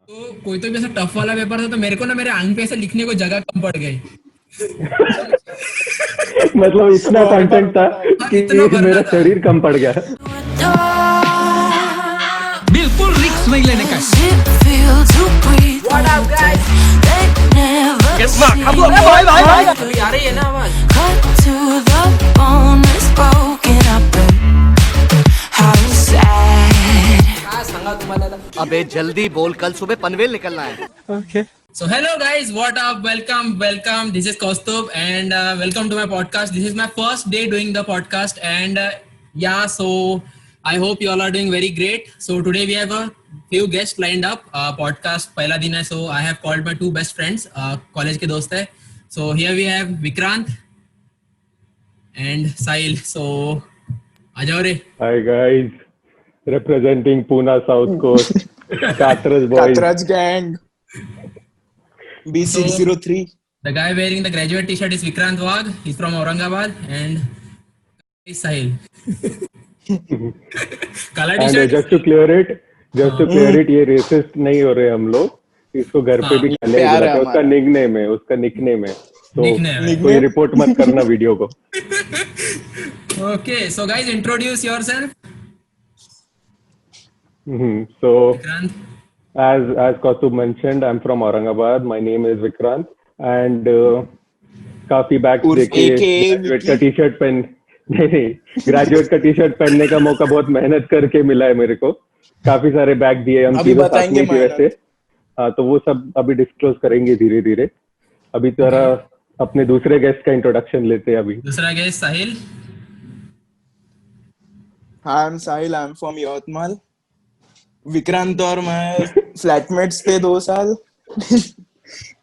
तो कोई तो भी ऐसा टफ वाला पेपर था तो मेरे को ना मेरे आंग पे ऐसे लिखने को जगह कम पड़ गई। मतलब इतना और कंटेंट था भरना था। हाँ, इतना कि भरना मेरा था। शरीर कम पड़ गया। बिल्कुल रिस्क नहीं लेने का। What up, guys? अभी आ रही है ना आवाज? हाँ, संगा तुम्हाला था। अबे जल्दी बोल, कल सुबह पनवेल निकलना है। So hello guys, what up? Welcome. This is Kaustubh and welcome to my podcast. This is my first day doing the podcast and so I hope you all are doing very great. So today we have a few guests lined up. Podcast पहला दिन है, so I have called my two best friends, college के दोस्त है. So here we have Vikrant and Sahil. So आ जाओ रे. Hi guys, representing Pune South Coast, Katraj boys. Katraj gang. B603. The guy wearing the graduate t-shirt is Vikrant Wagh. He's from Aurangabad and is Sahil. काला And t-shirt. just to clear it, ये racist नहीं हो रहे हम लोग. इसको घर पे भी कहने प्यार है लगा, उसका निकनेम है. तो Nickname है. कोई रिपोर्ट मत करना वीडियो को. Okay, so guys, introduce yourself. So Vikrant. as Kaustubh mentioned, I'm from Aurangabad. My name is Vikrant and काफी बैग्स उर्फ देखे AKA ग्रेजुएट का टी शर्ट पहन नहीं ग्रेजुएट का टी शर्ट पहनने का मौका बहुत मेहनत करके मिला है मेरे को. काफी सारे बैग दिए हम अभी तीनों साथ बताएंगे में थी वैसे. हाँ, तो वो सब अभी डिस्क्लोज करेंगे धीरे धीरे. अभी जरा अपने दूसरे गेस्ट का इंट्रोडक्शन लेते हैं अभी. दूसरा guest Sahil. Hi, I'm Sahil. I'm from Yavatmal. Vikrant और मैं फ्लैटमेट्स थे 2 साल.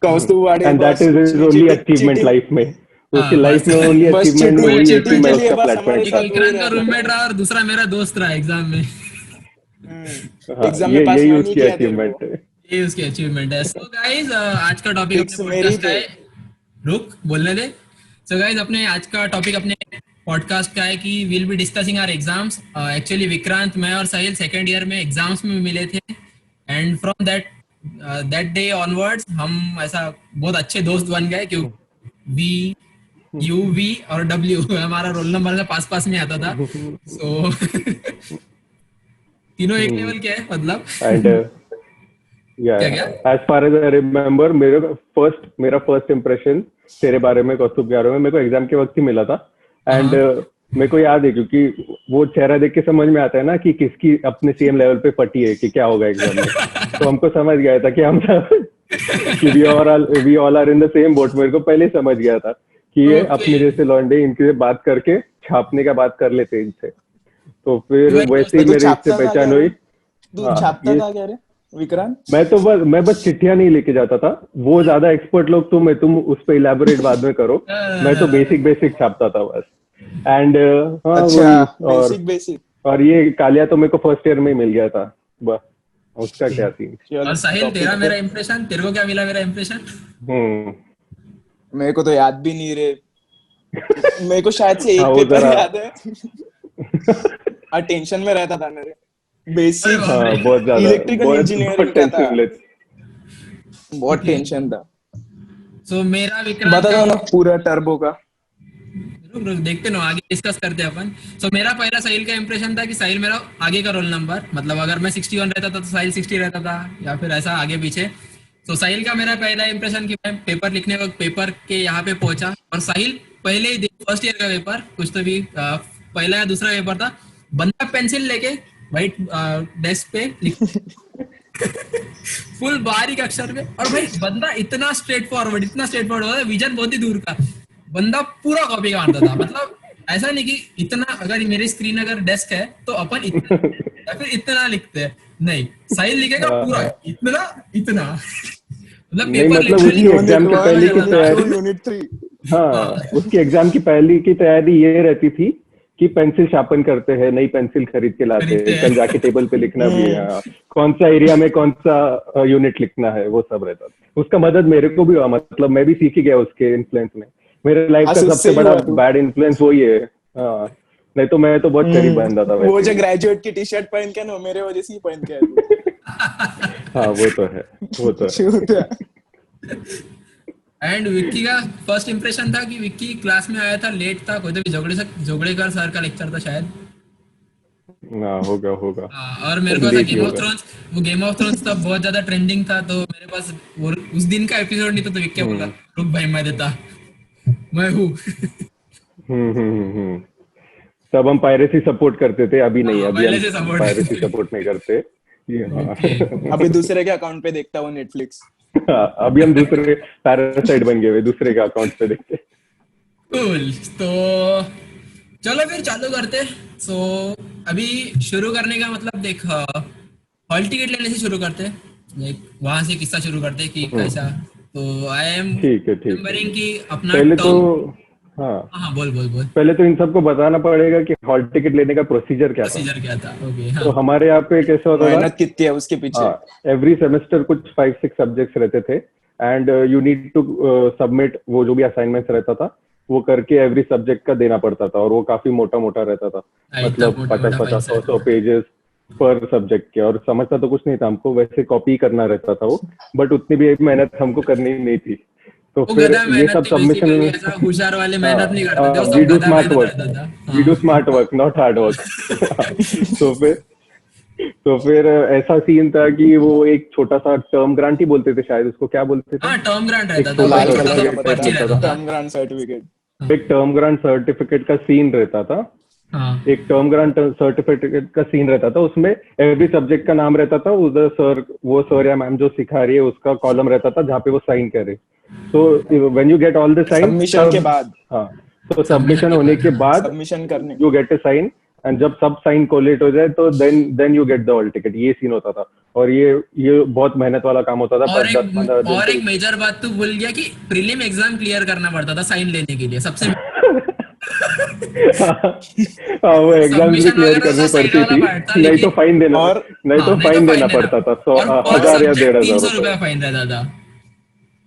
Kaustubh Wade and that is his only achievement life में. उसकी लाइफ में ओनली बस अचीवमेंट चीटिंग- वही है कि चीटिंग मैं के लिए उसका बस फ्लैटमेट हमारे था. साथ विक्रांत का रूममेट रहा और दूसरा मेरा दोस्त रहा एग्जाम में. हाँ, एग्जाम में ये पास यही नहीं उसकी किया तेरे अचीवमेंट को. है. ये उसकी अचीवमेंट है. सो गाइस, आज का टॉपिक Fix अपने मेरी पॉडकास्ट का है. रुक बोलने दे. सो गाइस, अपने आज का टॉपिक अपने पॉडकास्ट का है कि will be discussing our exams. Actually Vikrant, मैं और साहिल सेकंड ईयर में एग्जाम्स में मिले थे and from that day onwards हम ऐसा बहुत अच्छे दोस्त बन गए क्योंकि वी और डब्ल्यू हमारा रोल नंबर से पास में आता था. सो तीनों एक लेवल के है मतलब. And क्या? as far as I remember, मेरा फर्स्ट इम्प्रेशन तेरे बारे में, कौस्तुभ के बारे में, मेरे को एग्जाम के वक्त ही मिला था. एंड मेरे को याद है क्योंकि वो चेहरा देख के समझ में आता है ना कि किसकी अपने सेम लेवल पे फटी है कि क्या होगा एग्जाम में. तो हमको समझ गया था कि हम सब कि we all are in the same boat. मेरे को पहले ही समझ गया था कि ये Okay. अपने जैसे लौंडे इनके बात करके छापने का बात कर लेते हैं इनसे. तो फिर वैसे ही तू मेरी छापता इससे था पहचान क्या हुई. तू हाँ, छापता ये- था क्या रे विक्रांत? मैं बस चिट्ठियां नहीं लेके जाता था. वो ज्यादा एक्सपर्ट लोग तुम उस पर इलेबोरेट बाद में करो. मैं तो बेसिक छापता था बस. एंड हाँ, अच्छा, वही. बेसिक. और ये कालिया तो मेरे को फर्स्ट ईयर में ही मिल गया था. बस उसका क्या सीन. और साहिल, तेरा मेरा इंप्रेशन, तेरे को क्या मिला मेरा इंप्रेशन? मेरे को तो याद भी नहीं रे. मेरे को शायद से एक हाँ, वो पेपर जरा- याद है. और टेंशन में रहता था मेरे. बेसिक हाँ, बहुत ज्यादा इलेक्ट्रिकल इंजीनियरिंग का था. टेंशन लेते. बहुत टेंशन था. सो मेरा विक्रांत बता दो ना पूरा टर्बो का. रुक देखते ना, आगे डिस्कस करते हैं अपन. सो मेरा पहला साहिल का इंप्रेशन था कि साहिल मेरा आगे का रोल नंबर, मतलब अगर मैं 61 रहता था तो साहिल 60 रहता था या फिर ऐसा आगे पीछे. तो साहिल का मेरा पहला इंप्रेशन कि मैं पेपर लिखने वक्त पेपर के यहाँ पे पहुंचा और साहिल पहले ही फर्स्ट ईयर का पेपर कुछ तो भी पहला या दूसरा पेपर था, बंदा पेंसिल लेके व्हाइट डेस्क पे फुल बारीक अक्षर में. और भाई बंदा इतना स्ट्रेट फॉरवर्ड होता है, विजन बहुत ही दूर का. बंदा पूरा कॉपी का मारता था. मतलब ऐसा नहीं कि इतना, अगर मेरी स्क्रीन अगर डेस्क है तो अपन इतना या फिर इतना लिखते हैं. नहीं, साहिल लिखेगा पूरा इतना मतलब नहीं, पेपर मतलब उसकी एग्जाम की पहले की तैयारी. यूनिट 3. हाँ, उसकी एग्जाम की पहले की तैयारी ये रहती थी कि पेंसिल शार्पन करते हैं, नई पेंसिल खरीद के लाते हैं, कल जाके टेबल पे लिखना भी है. हाँ, कौन सा एरिया में कौन सा यूनिट लिखना है, वो सब रहता था. उसका मदद मेरे को भी हुआ. मतलब मैं भी सीख ही गया उसके इन्फ्लुएंस में. मेरे लाइफ का सबसे बड़ा बैड इन्फ्लुएंस वही है. हाँ, नहीं तो मैं तो बहुत करीब बंदा था. वो जो ग्रेजुएट की टी शर्ट पहन के ना मेरे वजह से ही पहन के आया. हाँ वो तो है, वो तो है। Shoot है। एंड विक्की का फर्स्ट इंप्रेशन था कि विक्की क्लास में आया था लेट था, कोई तो भी जोगड़ेकर सर का लेक्चर था शायद। हाँ होगा होगा, हाँ, और मेरे को ऐसा लेट ही गेम ऑफ होगा। थ्रोन्स, वो गेम ऑफ थ्रोन्स तब बहुत ज्यादा ट्रेंडिंग था, तो मेरे पास वो उस दिन का एपिसोड नहीं था, तो विक्की बोला रुक भाई मैं देता, मैं हूँ। हम्म। तब हम पायरेसी सपोर्ट करते थे, अभी नहीं, हाँ, अभी पहले हम से सपोर्ट पायरेसी करते। सपोर्ट नहीं करते। ये हाँ। ओके, अभी दूसरे के अकाउंट पे देखता हूँ नेटफ्लिक्स। हाँ, अभी हम दूसरे पैरासाइट बन गए हुए, दूसरे के अकाउंट पे देखते। कूल। तो चलो फिर चालू करते। सो अभी शुरू करने का मतलब देख, हॉल टिकट लेने से शुरू करते, लाइक वहां से किस्सा शुरू करते कि कैसा। तो आई एम ठीक है, ठीक है। रिमेम्बरिंग कि अपना पहले तो टर्म। हाँ, हाँ बोल बोल बोल। पहले तो इन सबको बताना पड़ेगा कि हॉल टिकट लेने का प्रोसीजर क्या था। प्रोसीजर क्या था? ओके, तो हाँ। हमारे यहाँ पे कैसा होता था, मेहनत कितनी है उसके पीछे। हाँ, एवरी सेमेस्टर कुछ 5-6 सब्जेक्ट्स रहते थे, and you need to submit, वो जो भी असाइनमेंट्स रहता था वो करके एवरी सब्जेक्ट का देना पड़ता था, और वो काफी मोटा मोटा रहता था, इतना मतलब मोटा मोटा 50-50 फाइल 100 पेजेस पर सब्जेक्ट के। और समझता तो कुछ नहीं था, हमको वैसे कॉपी करना रहता था वो, बट उतनी भी मेहनत हमको करनी नहीं थी। तो वो फिर गधा ये मेहनत सब थी सबमिशन, बेसिकली, ऐसा होशियार वाले मेहनत नहीं करते थे, वो वी सब डू गधा स्मार्ट मेहनत वर्क, रहता था। वी डू हाँ। Smart work not hard work. तो फिर तो फिर ऐसा सीन था कि वो एक छोटा सा टर्म ग्रांट ही बोलते थे शायद उसको, क्या बोलते थे, हाँ, टर्म ग्रांट एक रहता था, छोटा वही लाल सा छोटा कलर सा का सर्टिफिकेट पता पर्ची मिलता रहता था। था, था। Term grant certificate. एक टर्म ग्रांट सर्टिफिकेट का सीन रहता था, हाँ, एक टर्म ग्रांट सर्टिफिकेट का सीन रहता था, उसमें एवरी सब्जेक्ट का नाम रहता था, उधर सर, वो सर या मैम जो सिखा रही है उसका कॉलम रहता था जहाँ पे वो साइन करे। So when you get all the sign submission के तब, बाद, हाँ, तो सबमिशन सबमिशन के होने बाद, के हाँ। बाद सबमिशन करने। You get a sign, and जब सब साइन कोलेट हो जाए तो then you get the hall ticket. ये सीन होता था, और ये बहुत मेहनत वाला काम होता था, और 10-15 दिन और तो। एक मेजर बात तू भूल गया कि प्रीलिम एग्जाम क्लियर करना पड़ता था साइन लेने के लिए, सबसे। हाँ, वो एग्जाम्स भी सबमिशन क्लियर वगैरह तो करनी साइड पड़ती वाला थी, पार्ट था, नहीं तो लेकिन फाइन देना, और नहीं हाँ, तो नहीं तो फाइन देना फाइन देना। पड़ता था, और पर 1000 या सब्जेक्ट 1500 300 रुपए। रुपया फाइन रहता था।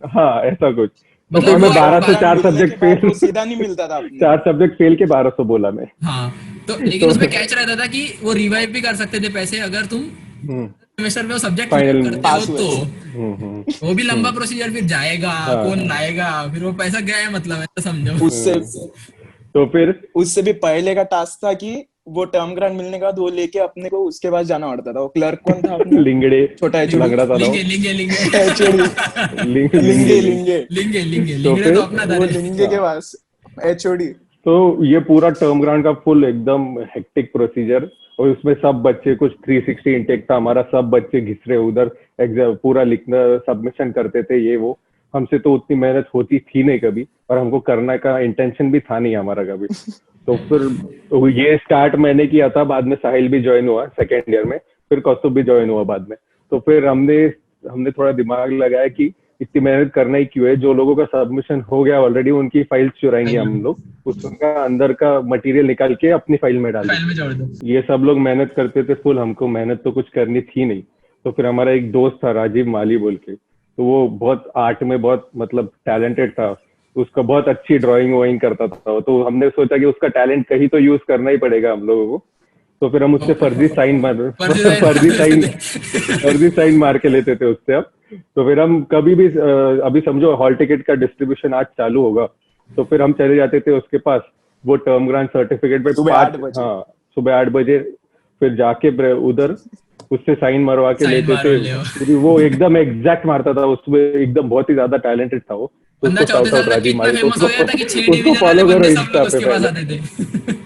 हाँ, ऐसा कुछ। तो मतलब फिर और वो मैं वो टर्म 12 से ग्रांट 4 मिलने के सब्जेक्ट बाद फेल, वो सीधा नहीं मिलता था अपने। 4 सब्जेक्ट फेल के 1200 बोला मैं। हाँ, तो लेकिन तो उसमें कैच रहता था कि वो रिवाइव भी कर सकते थे पैसे, अगर तुम सेमेस्टर में वो सब्जेक्ट क्लियर फाइनल, करते हो पास हुए तो। तो। वो भी लंबा प्रोसीजर, फिर जाएगा कौन हाँ, लाएगा, फिर वो पैसा गया है, मतलब ऐसा समझो। उससे तो फिर उससे भी पहले का टास्क था कि वो टर्म ग्रांट मिलने के बाद वो लेके अपने को उसके पास जाना पड़ता था। वो क्लर्क कौन था अपना, लिंगड़े, छोटा एचओडी। लंगड़ा था ना लिंगे वो। लिंगे लिंगे। एचओडी लिंगे लिंगे लिंगे। लिंगे। लिंगे लिंगे तो लिंगड़े तो फिर अपना था वो रे। लिंगे के पास एचओडी। तो ये पूरा टर्म ग्रांट का फुल एकदम हेक्टिक प्रोसीजर, और उसमें सब बच्चे, कुछ 360 इंटेक था हमारा, सब बच्चे घिस रहे उधर, एग्जाम पूरा लिखना, सबमिशन करते थे, ये वो। हमसे तो उतनी मेहनत होती थी नहीं कभी, और हमको करने का इंटेंशन भी था नहीं हमारा कभी। तो फिर तो ये स्टार्ट मैंने किया था, बाद में साहिल भी ज्वाइन हुआ सेकेंड ईयर में, फिर कौस्तुभ भी ज्वाइन हुआ बाद में। तो फिर हमने हमने थोड़ा दिमाग लगाया कि इतनी मेहनत करना ही क्यों है, जो लोगों का सबमिशन हो गया ऑलरेडी उनकी फाइल्स चुराएंगे हम लोग, उसका अंदर का मटेरियल निकाल के अपनी फाइल में डाल फाइल में देंगे। जोड़ दो। ये सब लोग मेहनत करते थे फुल, हमको मेहनत तो कुछ करनी थी नहीं। तो फिर हमारा एक दोस्त था राजीव माली बोल के, तो वो बहुत आर्ट में बहुत मतलब टैलेंटेड था, उसका बहुत अच्छी ड्राइंग वाइंग करता था, तो हमने सोचा कि उसका टैलेंट कहीं तो यूज करना ही पड़ेगा हम लोगों को। तो फिर हम उससे फर्जी साइन फर्जी साइन फर्जी मार साइन देते थे। फर्जी साइन मार के लेते थे उससे अब। तो फिर हम कभी भी अभी समझो हॉल टिकट का डिस्ट्रीब्यूशन आज चालू होगा, तो फिर हम चले जाते थे उसके पास, वो टर्म ग्रांट सर्टिफिकेट पे सुबह 8 बजे। हाँ, सुबह 8 बजे, फिर जाके उधर उससे साइन मरवा के साइन लेते मारो थे। ले आओ। फिर वो एकदम एग्जैक्ट मारता था उसमें, एकदम बहुत ही ज्यादा टैलेंटेड था वो। बंदा उसको चौथे शाउट आउट साल तक राजीव इतना माली, फेमस हो गया था कि 6 उसको डिवीजन वाले फॉलो करो बंदे सब इंस्टा लोग पे उसके पास पहले। आते थे।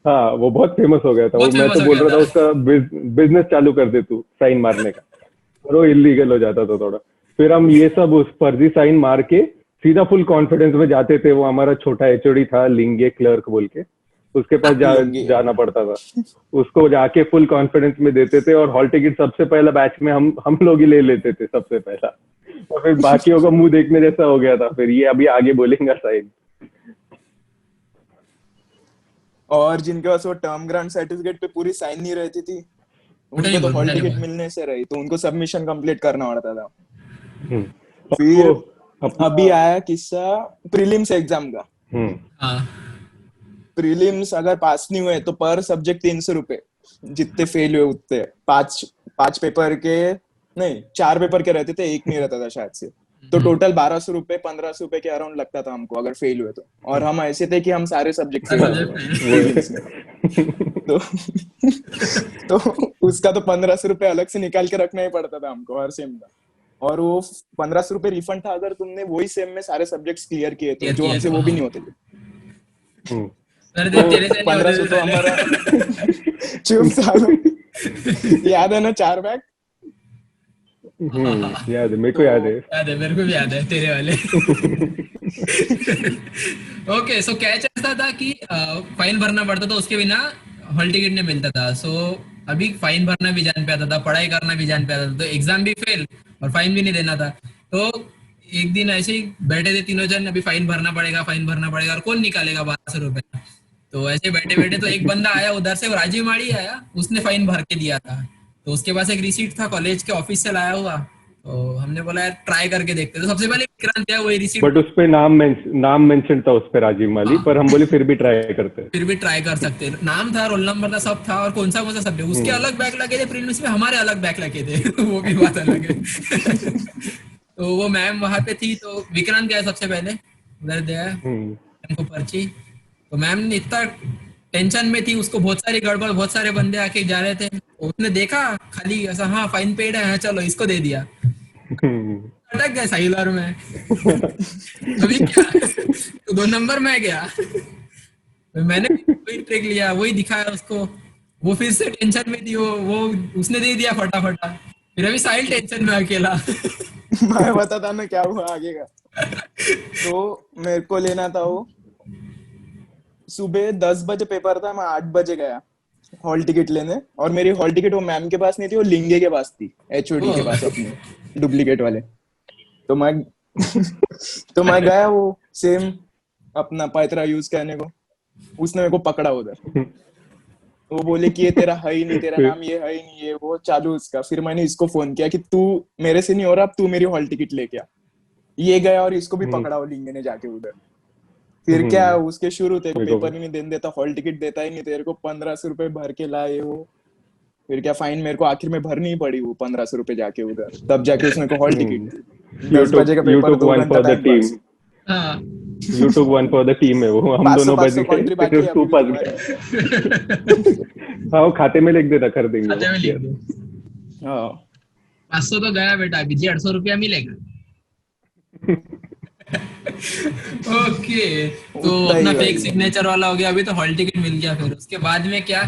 हाँ, वो बहुत फेमस हो गया था वो, बहुत मैं फेमस तो हो बोल गया रहा था था। उसका बिजनेस चालू कर दे तू साइन मारने का, और वो इलीगल हो जाता था थोड़ा। फिर हम ये सब उस फर्जी साइन मार के सीधा फुल कॉन्फिडेंस में जाते थे। वो हमारा छोटा एचओडी था लिंगे क्लर्क बोल के, उसके पास लिंगे। जाना पड़ता था, उसको जाके फुल कॉन्फिडेंस में देते थे, और हॉल टिकट सबसे पहला बैच में हम लोग ही ले लेते थे सबसे पहला। और फिर बाकियों का मुंह देखने जैसा हो गया था, फिर ये अभी आगे बोलेंगे साइन। और जिनके पास वो टर्म ग्रांट सर्टिफिकेट पे पूरी साइन नहीं रहती थी, उठा उनको नहीं तो बोल, हॉल उठा नहीं टिकट बोल। मिलने से रही, तो उनको सबमिशन कंप्लीट करना पड़ता था। और फिर वो अपना अभी आया किस्सा प्रीलिम्स एग्जाम का। हम्म, हाँ, प्रीलिम्स अगर पास नहीं हुए तो पर सब्जेक्ट 300 रुपए, जितने फेल हुए उतने 5 पेपर के नहीं 4 पेपर के रहते थे, एक नहीं रहता था शायद से। तो टोटल 1200 रुपए 1500 रुपए के अराउंड लगता था हमको अगर फेल हुए तो। और हम ऐसे थे कि हम सारे सब्जेक्ट फेल तो तो उसका तो 1500 रुपए अलग से निकाल के रखना ही पड़ता था हमको हर सेम का। और वो 1500 रुपए रिफंड था अगर तुमने वही सेम में सारे सब्जेक्ट्स क्लियर किए थे, जो हमसे वो भी नहीं होते थे। तो 1500 तो हमारा चुप सालो याद है ना 4 बैग। याद है, मेरे को याद है। मेरे को भी याद है तेरे वाले। ओके, सो कैच ऐसा था कि फाइन भरना पड़ता था, उसके बिना हॉल टिकट नहीं मिलता था। सो अभी फाइन भरना भी जान पे आता था, पढ़ाई करना भी जान पे आता था, तो एग्जाम भी फेल और फाइन भी नहीं देना था। तो एक दिन ऐसे ही बैठे थे तीनों जन, अभी फाइन भरना पड़ेगा और कौन निकालेगा 1200 रुपए। तो ऐसे बैठे बैठे तो एक बंदा आया उधर से, राजीव माड़ी आया, उसने फाइन भर के दिया था। तो उसके पास एक रिसीट था कॉलेज के ऑफिस से लाया हुआ, तो हमने बोला यार ट्राई करके देखते। तो सबसे पहले विक्रांत क्या वही रिसीट, बट उस पे नाम मेंशन था उस पे राजीव माली, पर हम बोले फिर भी ट्राई कर सकते। नाम था, रोल नंबर था, सब था, और कौन सा सब्जेक्ट उसके अलग बैक लगे थे प्रीलिम्स में, हमारे अलग बैक लगे थे। वो भी बात अलग है। तो वो मैम वहां पे थी, तो विक्रांत गया सबसे पहले उधर दिया उनको पर्ची। तो मैम ने इतना टेंशन में थी, उसको बहुत सारी गड़बड़, बहुत सारे बंदे आके जा रहे थे, उसने देखा खाली ऐसा, हाँ फाइन पेड है, हाँ चलो इसको दे दिया। अटक गए साइलर में। अभी क्या, तो 2 नंबर में गया। मैंने वही ट्रिक लिया, वही दिखाया उसको, वो फिर से टेंशन में थी, वो उसने दे दिया फटाफट। फिर अभी साहिल टेंशन में अकेला। मैं बताता ना क्या हुआ आगे का। तो मेरे को लेना था वो, सुबह 10 बजे पेपर था, मैं 8 बजे गया हॉल टिकट लेने। और मेरी हॉल टिकट वो मैम के पास नहीं थी, वो लिंगे के पास थी, एचओडी के पास अपने डुप्लीकेट वाले। तो मैं गया वो सेम अपना पैतरा यूज करने को, उसने मेरे को पकड़ा उधर। वो बोले कि ये तेरा है ही नहीं, तेरा नाम ये है ही नहीं, ये वो चालू उसका। फिर मैंने इसको फोन किया कि तू मेरे से नहीं हो रहा, अब तू मेरी हॉल टिकट लेके आ। ये गया और इसको भी पकड़ा वो लिंगे ने जाके उधर। फिर क्या उसके शुरू थे, पेपर ही नहीं देने देता, हॉल टिकट देता ही नहीं, तेरे को 1500 रुपए भर के लाए वो। फिर क्या फाइन मेरे को आखिर में भरनी ही पड़ी वो 1500 रुपए जाके उधर, तब जाके उसने को हॉल टिकट। 10 बजे का पेपर, 2 घंटा time pass. You took one for the team है वो, हम दोनों बच गए, सिर्फ तू फंस गया। हाँ वो खाते में लिख देता, कर देंगे। खाते में लिख दो। हाँ 500 तो गया बेटा, अभी 150 रुपया मिलेगा। ओके, तो अपना फेक सिग्नेचर वाला हो गया, अभी तो हॉल टिकट मिल गया। फिर उसके बाद में क्या,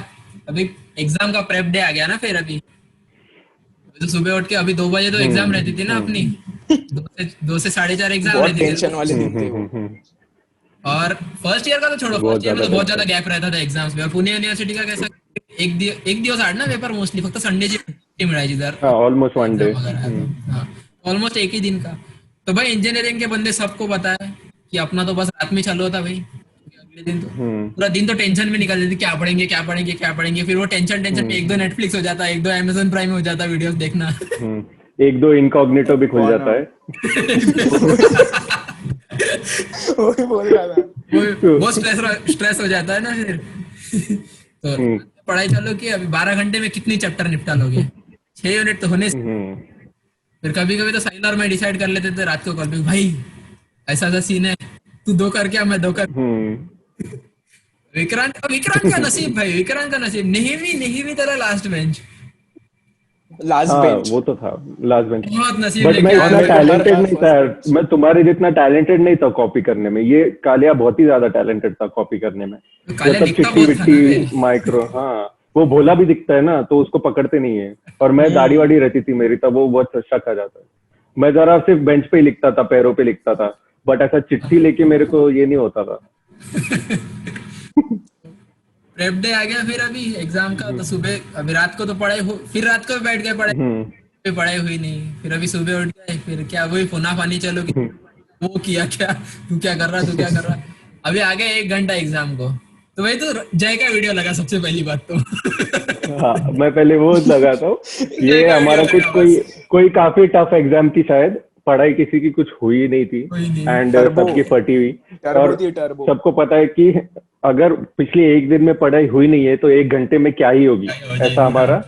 अभी एग्जाम का प्रेप डे आ गया ना। फिर अभी तो सुबह उठ के, अभी 2 बजे तो एग्जाम रहती थी ना अपनी, 2 से 4:30 एग्जाम रहती थी। टेंशन वाले दिन थे वो। और फर्स्ट ईयर का तो छोड़ो, फर्स्ट ईयर में तो बहुत ज्यादा गैप रहता था एग्जाम्स में। और पुणे यूनिवर्सिटी का कैसा, एक दिवस आड ना पेपर, मोस्टली फक्त संडेची सुट्टी मिळायची जर, ऑलमोस्ट वन डे, ऑलमोस्ट एक ही दिन का। तो भाई इंजीनियरिंग के बंदे सबको पता है कि अपना तो बस रात में चालू होता भाई। अगले दिन तो पूरा दिन तो टेंशन में निकल जाती, क्या पढ़ेंगे। फिर वो टेंशन में 1-2 नेटफ्लिक्स हो जाता है, 1-2 अमेज़न प्राइम हो जाता है वीडियोस देखना, 1-2 इनकॉग्निटो भी खुल जाता है। वही बोल रहा था, वो स्ट्रेस हो जाता है ना फिर। तो पढ़ाई चालू की, अभी 12 घंटे में कितनी चैप्टर निपटा लोगे? 6 यूनिट तो होने। फिर कभी तो साहिल और मैं डिसाइड कर लेते थे रात को कॉल पे, भाई ऐसा सीन है, तू 2 कर क्या, मैं 2 कर। विक्रांत का नसीब भाई, विक्रांत का नसीब नेहमी तेरा लास्ट बेंच। वो तो था लास्ट बेंच, बहुत नसीब। बट मैं इतना टैलेंटेड नहीं था, मैं तुम्हारे जितना टैलेंटेड नहीं था कॉपी करने में। ये कालिया बहुत ही ज्यादा टैलेंटेड था कॉपी करने में, चिट्ठी विट्टी माइक्रो। हाँ वो भोला भी दिखता है ना, तो उसको पकड़ते नहीं है। और मैं दाढ़ी वाड़ी रहती थी मेरी, तब वो बहुत शक आ जाता है। मैं जरा सिर्फ बेंच पे ही लिखता था, पैरों पे लिखता था, बट ऐसा चिट्ठी लेके मेरे को ये नहीं होता था। प्रेप डे आ गया फिर अभी एग्जाम का, तो सुबह अभी रात को तो पढ़ाई हो, फिर रात को बैठ गए पढ़ाई हुई नहीं। फिर अभी सुबह उठ गए, फिर क्या वही फोना फानी चलो कि वो किया क्या, तू क्या कर रहा। अभी आ गया 1 घंटा एग्जाम को, तो वही तो जय का वीडियो लगा सबसे पहली बात तो। हाँ मैं पहले वो लगाता हूँ, ये हमारा कोई काफी टफ एग्जाम थी शायद, पढ़ाई किसी की कुछ हुई नहीं थी, एंड सबकी फटी हुई। और सबको पता है कि अगर पिछले एक दिन में पढ़ाई हुई नहीं है तो 1 घंटे में क्या ही होगी, ऐसा हमारा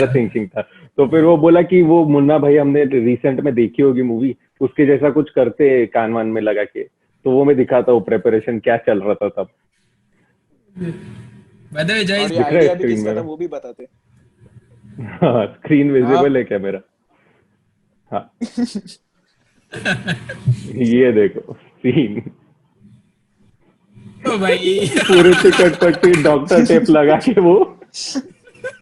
थिंकिंग था। तो फिर वो बोला कि वो मुन्ना भाई हमने रिसेंट में देखी होगी मूवी, उसके जैसा कुछ करते कान वान में लगा के, तो वो मैं दिखाता हूँ प्रेपरेशन क्या चल रहा था तब। By the way, जय और ये दिख रहा है आइडिया भी screen किसका में? था वो भी बताते। हाँ, स्क्रीन विजिबल है क्या मेरा? हाँ ये देखो सीन, ओ भाई पूरे टिकट पट्टी डॉक्टर टेप लगा के वो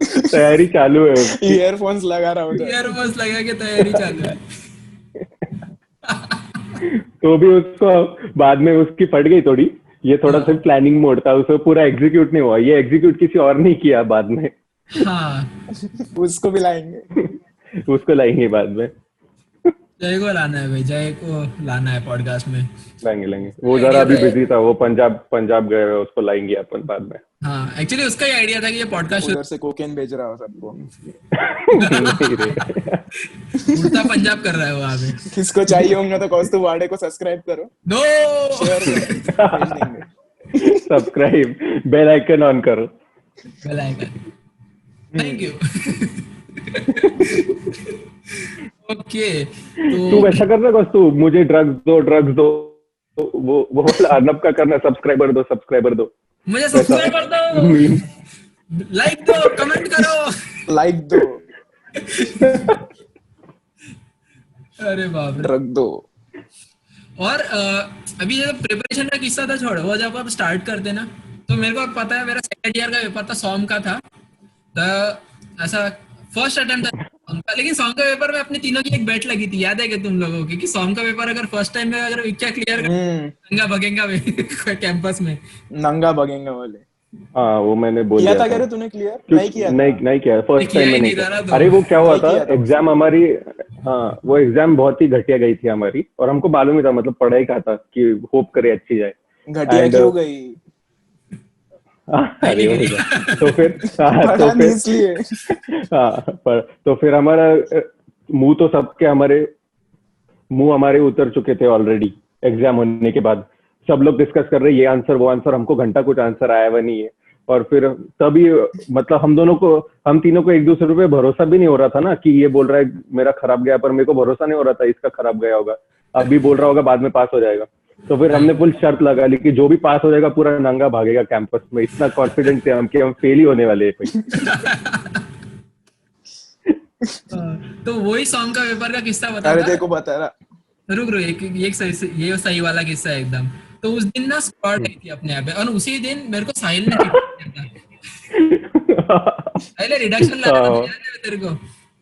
तैयारी चालू है उसकी। ईयरफोन्स लगा रहा होता है। ईयरफोन्स लगा के तैयारी चालू है। तो भी उसको बाद में उसकी फट गई थोड़ी, ये थोड़ा सा प्लानिंग मोड था, उसको पूरा एग्जीक्यूट नहीं हुआ, ये एग्जीक्यूट किसी और ने किया बाद में। हाँ, उसको भी लाएंगे। उसको लाएंगे बाद में, जय को लाना है भाई, जय को लाना है पॉडकास्ट में। लाएंगे। वो जरा अभी बिजी था, वो पंजाब गए हुए, उसको लाएंगे अपन बाद में। हाँ, एक्चुअली उसका ही आइडिया था कि ये पॉडकास्ट उधर से कोकेन भेज रहा हो सबको। नहीं रे, उल्टा पंजाब कर रहा है वहां पे। किसको चाहिए होंगे तो कौस्तुभ वाडे को सब्सक्राइब करो, नो शेयर करो, भेज देंगे। सब्सक्राइब, बेल आइकन ऑन करो। Bell icon, thank you. Okay, तू तो वैसा करना कौस्तुभ, मुझे ड्रग्स दो, तो वो अर्नब का करना, सब्सक्राइबर दो। मुझे सब्सक्राइब कर दो, लाइक दो, कमेंट करो। लाइक दो, अरे बाप रे। रख दो। और अभी जब प्रिपरेशन का किस्सा था, छोड़, वो जब आप स्टार्ट करते ना, तो मेरे को पता है मेरा सेकंड ईयर का पेपर था, सॉम का था, तो ऐसा फर्स्ट अटेम्प्ट था सॉम का, लेकिन सॉम का पेपर में अपने तीनों की एक बेट लगी थी, याद है क्या तुम लोगों की, कि सॉम का पेपर अगर फर्स्ट टाइम में अगर क्या क्लियर कर भगेगा कैंपस में। नंगा भगेंगे वाले। हाँ वो मैंने बोल किया दिया था, था। कह रहे तूने क्लियर क्यों- नहीं किया था? नहीं किया, फर्स्ट किया टाइम ही में नहीं नहीं किया। रहा तो। अरे वो क्या हुआ नहीं था, किया था एग्जाम हमारी, हाँ वो एग्जाम बहुत ही घटिया गई थी हमारी, और हमको मालूम ही था, मतलब पढ़ाई का था कि होप करे अच्छी जाए। घटिया And, क्यों गई? अरे हो गया। तो फिर पढ़ा नहीं इसलिए। तो फिर हमारा मुंह हमारे उतर चुके थे ऑलरेडी एग्जाम होने के बाद। सब लोग डिस्कस कर रहे, ये आंसर वो आंसर, हमको घंटा कुछ आंसर आया हुआ नहीं है। और फिर तभी मतलब हम तीनों को एक दूसरे पे भरोसा भी नहीं हो रहा था ना, कि ये बोल रहा है मेरा खराब गया, पर मेरे को भरोसा नहीं हो रहा था इसका खराब गया होगा, अभी बोल रहा होगा बाद में पास हो जाएगा। तो फिर हमने फुल शर्त लगा ली कि जो भी पास हो जाएगा पूरा नंगा भागेगा कैंपस में। इतना कॉन्फिडेंट थे हम कि हम फेल ही होने वाले हैं भाई। तो वही सॉन्ग का पेपर का किस्सा बता अरे था। देखो बता रहा। रुक ये सही वाला किस्सा है एकदम। तो उस दिन ना स्क्वाड आई थी अपने यहाँ पे, और उसी दिन मेरे को साहिल ने चिट्ठी दिया था। पहले रिडक्शन लाना था, याद है तेरे को?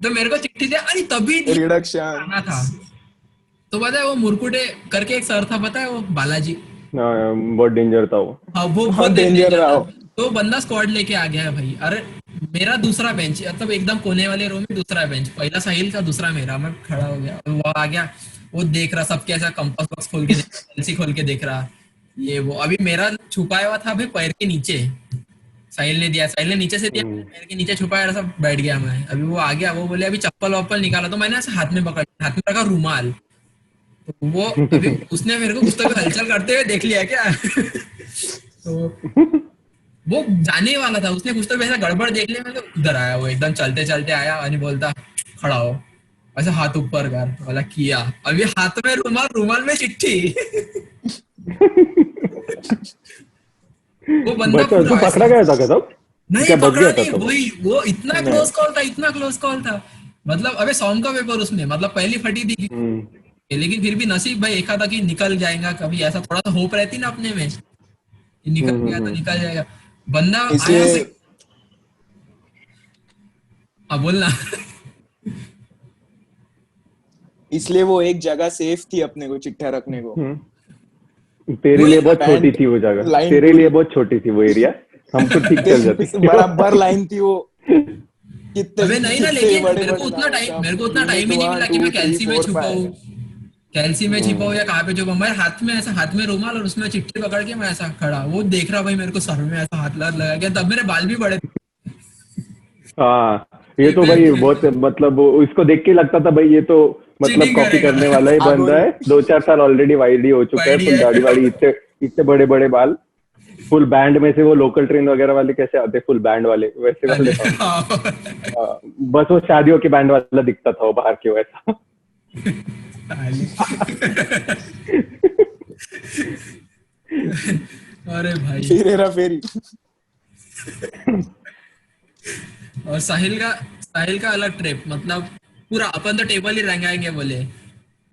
तो मेरे को चिट्ठी दिया, अरे तभी रिडक्शन आना था। तो पता है वो मुरकुटे करके एक सर था, पता है वो बालाजी, बहुत डेंजर था वो। हाँ वो हाँ, बहुत डेंजर डेंजर रहा था। वो। तो बंदा स्क्वाड लेके आ गया है भाई। अरे मेरा दूसरा बेंच, मतलब एकदम कोने वाले रो में दूसरा बेंच, पहला साहिल का, दूसरा मेरा। मैं खड़ा हो गया, वो आ गया, वो देख रहा सबके, ऐसा कंपास बॉक्स खोल के एलसी खोल के देख रहा, ये वो। अभी मेरा छुपाया हुआ था अभी पैर के नीचे, साहिल ने दिया, साहिल ने नीचे से दिया, पैर के नीचे छुपाया, सब बैठ गया मैं। अभी वो आ गया, वो बोले अभी चप्पल वप्पल निकाला, तो मैंने ऐसे हाथ में पकड़, हाथ में रखा रुमाल। तो वो अभी उसने मेरे को कुछ तो हलचल करते हुए देख लिया क्या। तो वो जाने वाला था, उसने कुछ तो वैसा गड़बड़ देख लिया, मैं उधर आया, वो एकदम चलते चलते आया, और बोलता खड़ा हो, ऐसा हाथ ऊपर कर, बोला किया, अभी हाथ में रुमाल, रुमाल में चिट्ठी। वो बंदा बच्चा तो पकड़ा गया था क्या तब? नहीं क्या बच पकड़ा गया था नहीं, तब? वही वो इतना क्लोज कॉल था, इतना क्लोज कॉल था। मतलब अबे सॉन्ग का पेपर उसमें, मतलब पहली फटी थी, लेकिन फिर भी नसीब भाई एक था कि निकल जाएगा कभी, ऐसा थोड़ा सा होप रहती ना अपने में, निकल गया तो निकल जाएगा। बंदा आया से, अब बोलना। इसलिए वो एक जगह सेफ थी अपने को चिट्ठा रखने को। तेरे लिए बहुत छोटी थी वो जगह, लाइन तेरे लिए बहुत छोटी थी वो एरिया, हमको ठीक चल जाती। बराबर लाइन थी वो। अबे नहीं ना, लेकिन मेरे को उतना टाइम ही नहीं मिला कि मैं कैल्सी में छुपाऊं, कैल्सी में छिपाऊं या कहाँ पे छुपाऊं। मैं हाथ में रुमाल और उसमें चिट्ठी पकड़ के मैं ऐसा खड़ा, वो देख रहा भाई मेरे को, सर में ऐसा हाथ लगा गया, तब मेरे बाल भी बड़े थे। हाँ ये तो भाई बहुत, मतलब इसको देख के लगता था भाई ये तो मतलब Cheating कॉपी करेगा। करने वाला ही बंदा है। 2-4 साल ऑलरेडी वाइडी हो चुका है, वाइडी फुल है। दाढ़ी वाड़ी, इतने बड़े बड़े बाल। फुल बैंड में से वो लोकल ट्रेन वगैरह वाले कैसे आते, फुल बैंड वाले वैसे वाले था। हाँ, बस वो शादियों के बैंड वाला दिखता था वो बाहर के वैसा। अरे भाई, फिर हेरा फेरी। और साहिल का अलग ट्रिप, मतलब पूरा अपन तो टेबल ही रंगाएंगे बोले,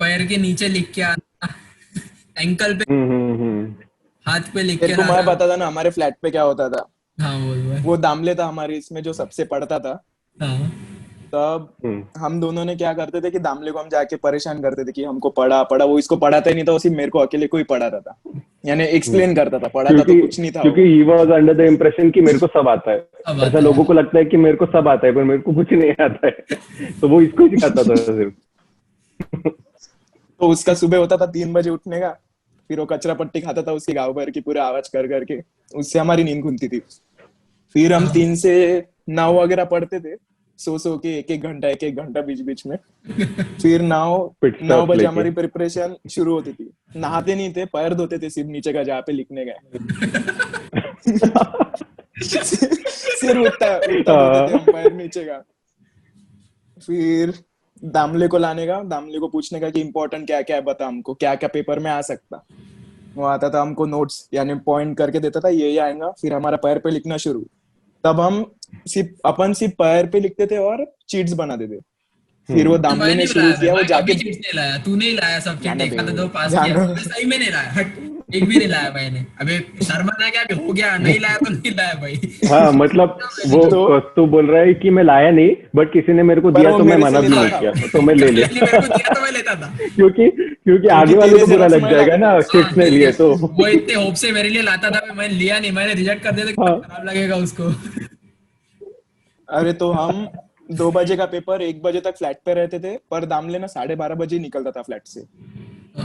पैर के नीचे लिख के आना, एंकल पे, हाथ पे लिख के तेरे को मैं रखना। बताता ना हमारे फ्लैट पे क्या होता था। हाँ बोल भाई। वो दामले था हमारे इसमें जो सबसे पढ़ता था। हाँ तब हम दोनों ने क्या करते थे कि दामले को हम जाके परेशान करते थे कि हमको पढ़ा पढ़ा। वो इसको पढ़ाता ही नहीं था, वो सिर्फ मेरे को अकेले को ही पढ़ाता था, यानी एक्सप्लेन करता था, पढ़ाता तो कुछ नहीं था वो। क्योंकि he was under the impression कि मेरे को सब आता है। सब आता ऐसा है। लोगों को लगता है कि मेरे को सब आता है पर मेरे को कुछ नहीं आता है, तो वो इसको ही सिखाता था सिर्फ। तो उसका सुबह होता था 3 बजे उठने का, फिर वो कचरा पट्टी खाता था उसकी गाँव भर की पूरा आवाज कर करके, उससे हमारी नींद खुलती थी। फिर हम 3 से 9 वगैरह पढ़ते थे, सो के एक एक घंटा बीच बीच में। फिर 9 बजे हमारी प्रिपरेशन शुरू होती थी। नहाते नहीं थे, पैर धोते थे सिर्फ नीचे का जहाँ पे लिखने गए। सिर उठता धोते थे हम पैर नीचे का। फिर दामले को लाने का, दामले को पूछने का कि इम्पोर्टेंट क्या क्या है, बता हमको क्या क्या पेपर में आ सकता। वो आता था हमको नोट्स यानी पॉइंट करके देता था, ये आएगा। फिर हमारा पैर पे लिखना शुरू। तब हम सिर्फ पैर पे लिखते थे और चीट्स बनाते थे। फिर वो दामले भाई ने नहीं शुरू लाया, किया, वो भाई जाके कभी चिट्स नहीं लाया, तूने ही लाया सब चिट, एक तो पास जानो। किया, मैं सही में नहीं लाया, हट, एक भी नहीं लाया भाई ने। अबे शर्मा ना क्या कि हो गया, नहीं लाया तो नहीं लाया भाई। हाँ मतलब वो तो बोल रहा है कि मैं लाया नहीं, बट किसी ने मेरे को पर दिया वो तो मैं मेरे से मना भी लेता नहीं था। किया, तो मैं ले लिया। मेरे को दिया तो मैं लेता था। क्योंकि आगे वाले को तेरे से बुरा लग रस्में जाएगा ना, लाते चिट्स नहीं लिए तो। वो इतने होप से मेरे लिए लाता था, मैंने लिया नहीं, मैंने रिजेक्ट कर दिया तो हाँ। खराब लगेगा उसको। अरे तो हम 2 बजे का पेपर 1 बजे तक फ्लैट पे रहते थे, पर दामले ना 12:30 बजे निकलता था फ्लैट से।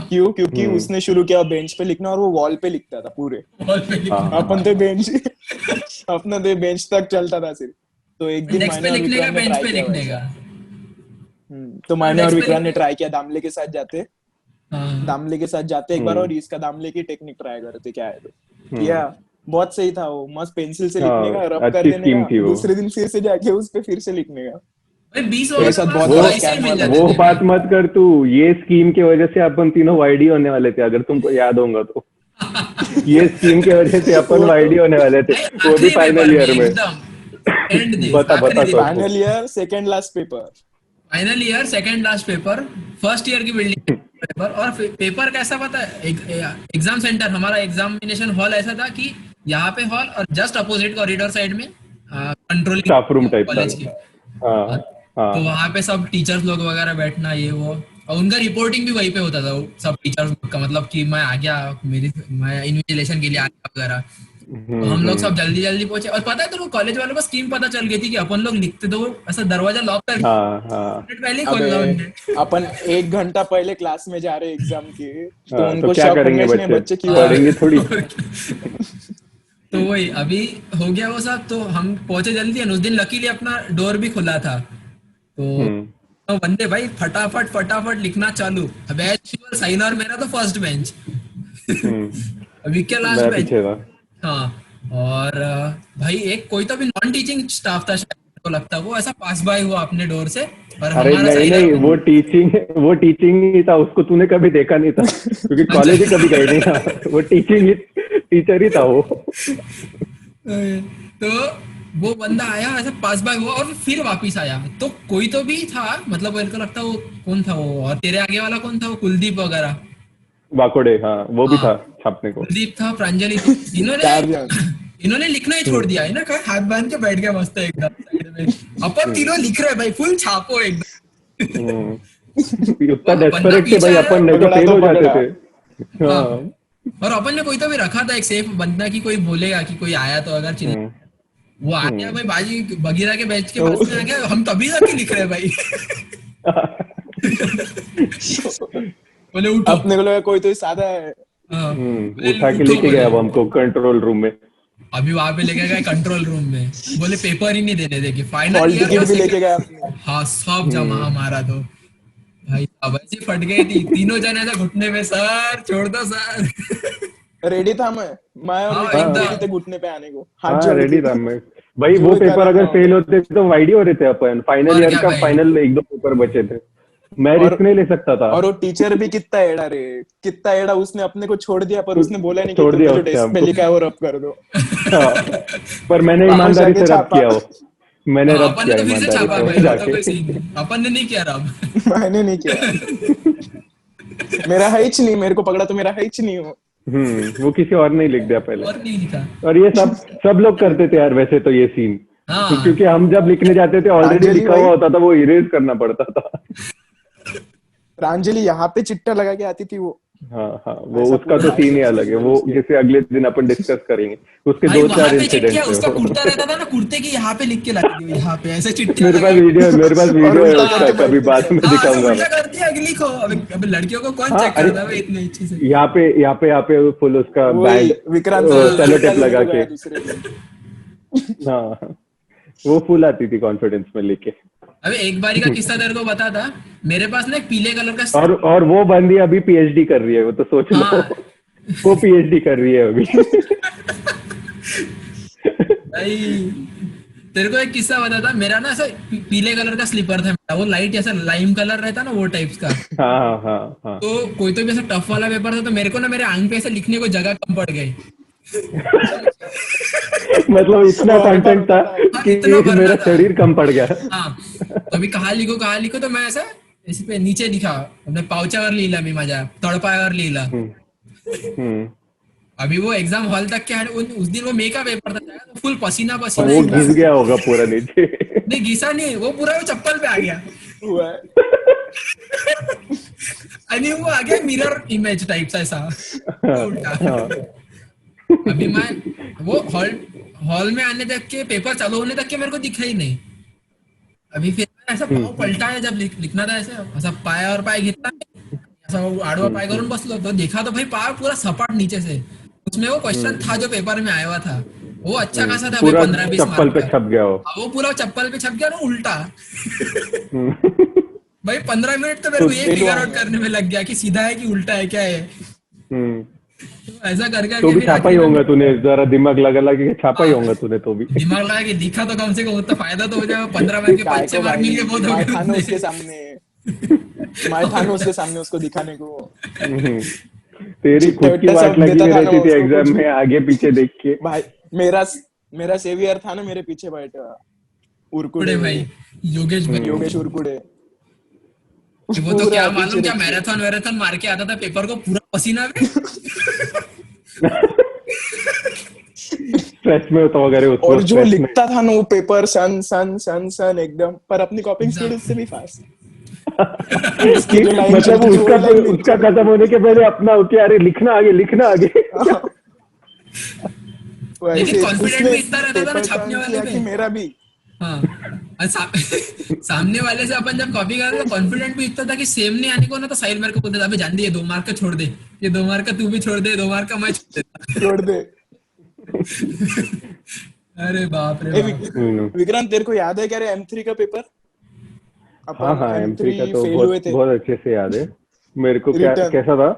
क्यों? क्योंकि उसने शुरू किया बेंच पे लिखना और वो वॉल पे लिखता था पूरे। अपन तो अपना तो बेंच तक चलता था सिर्फ। तो एक दिन डेस्क पे मैंने और लिखने का, विक्रांत ने बेंच ट्राई पे किया लिखने वैसा। का। तो मैंने और डेस्क पे विक्रांत ने लिखने ट्राई किया, दामले के साथ जाते, हाँ। दामले के साथ जाते एक बार और इसका दामले की टेक्निक ट्राई करते क्या है तो किया। बहुत सही था वो, मस्त पेंसिल से लिखने का, रब कर अच्छी देने स्कीम का, थी वो। दूसरे दिन फिर से जाके उस पे फिर से लिखने का। भाई 20 मेरे साथ बहुत बड़ा ऐसे ही scam मिल हुआ था। जाते वो थे। बात मत कर तू, ये स्कीम की वजह से अपन तीनों वाईडी होने वाले थे, अगर तुमको याद होगा तो। ये स्कीम की वजह से अपन वाईडी होने वाले थे, भाई वो भी आखिरी फाइनल पेपर ईयर में। एकदम एंड दिन, बता आखिरी दिन। सबको। Final year second last paper. Final year second last paper, first year की बिल्डिंग पेपर। और पेपर कैसा पता है, एग्जाम सेंटर, हमारा एग्जामिनेशन हॉल ऐसा था कि यहाँ पे हॉल और जस्ट अपोजिट कॉरिडोर साइड में controlling staff room type college की। था। हाँ हाँ। तो वहाँ पे सब टीचर्स लोग वगैरह बैठना, ये वो, और उनका रिपोर्टिंग भी वहीं पे होता था, वो सब टीचर्स का, मतलब कि मैं आ गया, मैं इन्विजिलेशन के लिए आ गया वगैरह। तो हम लोग सब जल्दी जल्दी पहुंचे। और पता है तो कॉलेज वालों को स्कीम पता चल गई थी कि अपन लोग लिखते तो ऐसा दरवाजा लॉक कर हाँ हाँ। पहले ही खोलना अबे उनने। अपन 1 घंटा पहले क्लास में जा रहे एग्जाम के, तो हाँ, उनको तो क्या शौक करेंगे होंगे इसमें बच्चे क्यों आ रहे पढ़ेंगे थोड़ी। तो वही अभी हो गया वो सब, तो हम पहुंचे जल्दी। उस दिन लकीली अपना डोर भी खुला था, तो बंदे भाई फटाफट लिखना चालू। अब साइन और मेरा तो फर्स्ट बेंच, अभी क्या लास्ट मैं बेंच। पीछे था। हाँ, और भाई एक कोई तो भी नॉन टीचिंग स्टाफ था शायद, को लगता वो ऐसा पास बाय हुआ अपने डोर से, और अरे हमारा नहीं साइनर नहीं, वो टीचिंग ही था, उसको तूने कभी देखा नहीं था क्योंकि कॉलेज ही कभी गए नहीं था। वो टीचर ही था वो। तो वो बंदा आया ऐसा पास बाय हुआ और फिर वापिस आया। तो कोई तो भी था, मतलब मेरे को लगता वो कौन था वो, और तेरे आगे वाला कौन था वो, कुलदीप वगैरह, वाकोडे, हाँ वो भी था छापने को। कुलदीप था, प्रांजलि थी। 4 जन। इन्होंने लिखना ही छोड़ दिया, इन्होंने कहा हाथ बांध के बैठ गया मस्त एकदम साइड में। अपन तीनों लिख रहे भाई, फुल छापो एकदम। उतना बंदा डेस्परेट थे पीछे भाई आया, अपन, नहीं तो पकड़ा फेल तो हो जाते पकड़ा। थे। हाँ। और अपन ने कोई तो भी रखा था एक सेफ बंदा की, कोई बोलेगा कि कोई आया तो अगर चिल्ला, वो आ गया भाई बाजी बगीरा के बेंच के पास में आ गया, हम तभी तक लिख रहे भाई। बोले उठो। अपने को लगा कोई तो सादा है। हाँ, बोले, उठा के उठो लेके गया अब बोले। हमको कंट्रोल रूम में। अभी वहां पे लेके गए कंट्रोल रूम में, बोले पेपर ही नहीं देने देंगे। फाइनल हॉल ईयर टिकट का भी लेके गया अपने। हाँ सब जमा हमारा तो भाई, अब ऐसी फट गई थी, तीनों जने ऐसा घुटने में, सर छोड़ दो सर। रेडी था मैं मैं और हाँ, विक्रांत एकदम। रेडी थे घुटने पे आने को, हाथ हाँ जोड़ के। रेडी था मैं भाई। जो वो भी पेपर करा अगर था। फेल होते तो वाइडी हो रहे थे अपन। फाइनल और ईयर क्या का भाई। फाइनल 1-2 पेपर बचे थे। मैं और- रिस्क नहीं ले सकता था। और वो टीचर भी कितना एड़ा रे, कितना एड़ा, उसने अपने को छोड़ दिया पर उसने बोला नहीं कि छोड़ दिया तुमने जो उसने डेस्क पे हमको। लिखा है वो रब कर दो। हाँ, पर मैंने वापस ईमानदारी जाके से रब छापा। किया वो। मैंने हाँ, रब अपन ने किया तो फिर से ईमानदारी छापा से भाई, वो तो जाके। कोई सीन नहीं, अपन ने नहीं किया रब। मैंने नहीं किया। मेरा है ही नहीं, मेरे को पकड़ा तो मेरा है ही नहीं हो। वो किसी और ने ही लिख दिया पहले। और नहीं लिखा। और ये सब लोग करते थे यार वैसे तो ये सीन। हाँ। क्योंकि हम जब लिखने जाते थे ऑलरेडी प्रांजलि लिखा भाई- हुआ होता था, वो इरेज करना पड़ता था। प्रांजलि यहाँ पे चिट्टा लगा के आती थी वो। हाँ हाँ, वो ऐसा उसका पूरा तो सीन ही हाथ अलग है। से वो उसके। जैसे अगले दिन अपन डिस्कस करेंगे। उसके भाई 2-4 वहां पे इंसिडेंट चिट्ठिया, थे उसका वो। कुर्ता रहता था ना, कुर्ते की यहाँ पे लिख के लगी हुई, यहाँ पे ऐसे चिट्ठिया मेरे पास लगा। वीडियो है उल्टा उसका, करके कभी बैठती बाद थी। में हाँ, ऐसे दिखाऊंगा उल्टा मैं। करती है कि लिखो। अब लड़कियों को कौन हाँ, चेक अरे करता है भाई इतनी अच्छी से। यहाँ पे फुल उसका वही बैंड विक्रांत सेलो टेप लेने लगा को के। गया दूसरे दिन। हाँ, वो फुल आती थी कॉन्फिडेंस में लेके। अबे एक बारी का किस्सा तेरे को बता था, मेरे पास ना एक पीले कलर का और वो बंदी अभी पीएचडी कर रही है, वो तो सोच लो। हाँ। वो पीएचडी कर रही है अभी। भाई तेरे को एक किस्सा बता था, मेरा ना ऐसा पीले कलर का स्लीपर था मेरा, वो लाइट ऐसा लाइम कलर रहता ना वो टाइप्स का। हाँ हाँ हाँ। तो कोई तो भी ऐसा टफ वाला पेपर था, तो मेरे को ना मेरे आंग पे ऐसे लिखने को जगह कम पड़ गई। मतलब इतना और कंटेंट था हाँ, कि इतना भरना मेरा था। शरीर कम पड़ गया। हाँ, तो अभी कहाँ लिखो तो मैं ऐसा इस पे नीचे लिखा, हमने पावचावर लिहिला मी माझ्या तळपायावर लिहिला। हम्म। अभी वो एग्जाम हॉल तक के उस दिन वो मे का पेपर था, फुल पसीना वो पसीना घिस गया होगा पूरा नीचे। नहीं घिसा नहीं, वो पूरा वो चप्पल पे आ गया। हुआ है। आणि वो आ गया मिरर इमेज टाइप ऐसा उल्टा। हाँ। अभी मैं वो हॉल में आने तक के, पेपर चालू होने तक के मेरे को दिखा ही नहीं। अभी फिर मैं ऐसा पाव पलटा है, जब लिखना था ऐसा पाया और पाय घेतला, ऐसा वो आडवा पाय करून बसलो, तो देखा तो भाई पाय पूरा सपाट नीचे से। उसमें वो क्वेश्चन था जो पेपर में आया हुआ था, वो अच्छा खासा था भाई, पूरा 15-20 चप्पल मार्क पे का। छप गया हो। वो पूरा चप्पल पे छप गया ना उल्टा। हम्म। भाई 15 मिनट तो मेरे को ये फिगर आउट करने में लग गया कि सीधा है कि उल्टा है, क्या है। ऐसा कर तो करके भी फिर छापा ही आखिर में होगा तूने, जरा दिमाग लगा कि छापा ही होगा तूने तो भी। दिमाग लगा के लिखा तो कम से कम उतना फायदा तो हो जाएगा। 15 मार्क के काय 5 को मार्क मिल के बहुत हो मैं गए था ना उसमें। उसके सामने, मैं था ना उसके सामने उसको दिखाने को। हम्म। तेरी खुद की चिट्टा वाट सब लगी देता हुई था ना रहती थी उसको एग्जाम कुछ। में, आगे पीछे देख के। भाई मेरा सेवियर था ना मेरे पीछे बैठा, उरकुड़े भाई योगेश भाई, योगेश उरकुड़े। कि वो तो पूरा क्या पीछे मालूम क्या देखिए। मैराथन मार के आता था पेपर को पूरा पसीना में। स्ट्रेस में होता वगैरह उसको, और जो stress में। लिखता था ना वो पेपर सन सन सन सन एकदम, पर अपनी कॉपिंग स्पीड उससे भी फास्ट। उसकी जो लाइन मतलब चलती थी, वो लाइन नहीं उसका चलती। खत्म होने के पहले अपना होके अरे लिखना आगे। वैसे लेकिन confident उसने भी इतना रहता था ना पेपर छापने टर्न वाले किया पे। कि मेरा भी। हाँ, और सामने वाले से अपन जब कॉपी कर रहे तो कॉन्फिडेंट भी इतना था कि सेम नहीं आने को ना, तो साहिल मेरे को बोलता था अबे जान दे, ये 2 मार्क का छोड़ दे, ये 2 मार्क का तू भी छोड़ दे, 2 मार्क का मैं छोड़ देता। छोड़ दे। अरे बाप रे ए, बाप। विक्रांत तेरे को याद है क्या रे M3 का पेपर? हाँ हाँ, M3 का तो फेल हुए थे। बहुत अच्छे से याद है मेरे को। Return। कैसा था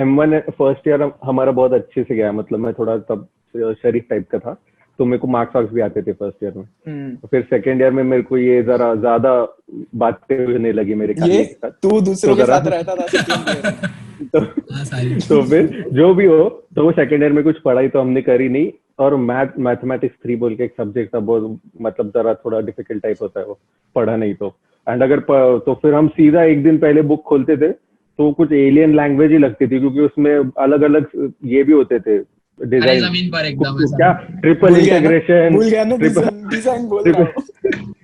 M1 फर्स्ट ईयर हमारा बहुत अच्छे से गया। मतलब मैं थोड़ा तब शरीफ टाइप का था, तो मेरे को मार्क्स भी आते थे फर्स्ट ईयर में। तो फिर सेकेंड ईयर में मेरे को ये जरा ज्यादा बातें होने लगी मेरे खाने ये के साथ। तू दूसरों तो के जरा- साथ रहता था सेकंड ईयर। तो, हाँ साहिल, तो फिर जो भी हो, तो वो सेकेंड ईयर में कुछ पढ़ाई तो हमने करी नहीं। और मैथमेटिक्स 3 बोल के एक सब्जेक्ट था, बहुत मतलब जरा थोड़ा डिफिकल्ट टाइप होता है, वो पढ़ा नहीं तो। एंड अगर तो फिर हम सीधा एक दिन पहले बुक खोलते थे तो कुछ एलियन लैंग्वेज ही लगती थी, क्योंकि उसमें अलग अलग ये भी होते थे अरे डिजाइन। जमीन पर एकदम ऐसा। क्या ट्रिपल इंटीग्रेशन, भूल गया ना, डिजाइन बोल रहा हूँ।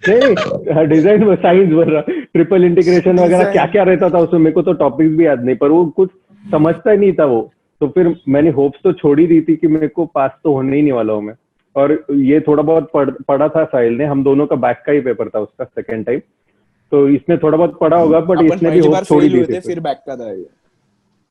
नहीं डिजाइन साइंस बोल रहा, ट्रिपल इंटीग्रेशन वगैरह Design। क्या क्या रहता था उसमें, मेरे को तो टॉपिक्स भी याद नहीं, पर वो कुछ समझता ही नहीं था वो। तो फिर मैंने होप्स तो छोड़ ही दी थी कि मेरे को पास तो होने ही नहीं वाला हूँ मैं। और ये थोड़ा बहुत पढ़ा था साहिल ने, हम दोनों का बैक का ही पेपर था उसका सेकेंड टाइम, तो इसने थोड़ा बहुत पढ़ा होगा, बट अपन इसने भी पहली बार होप छोड़ ही फेल दी हुए थे, थी। फिर बैक का था ये।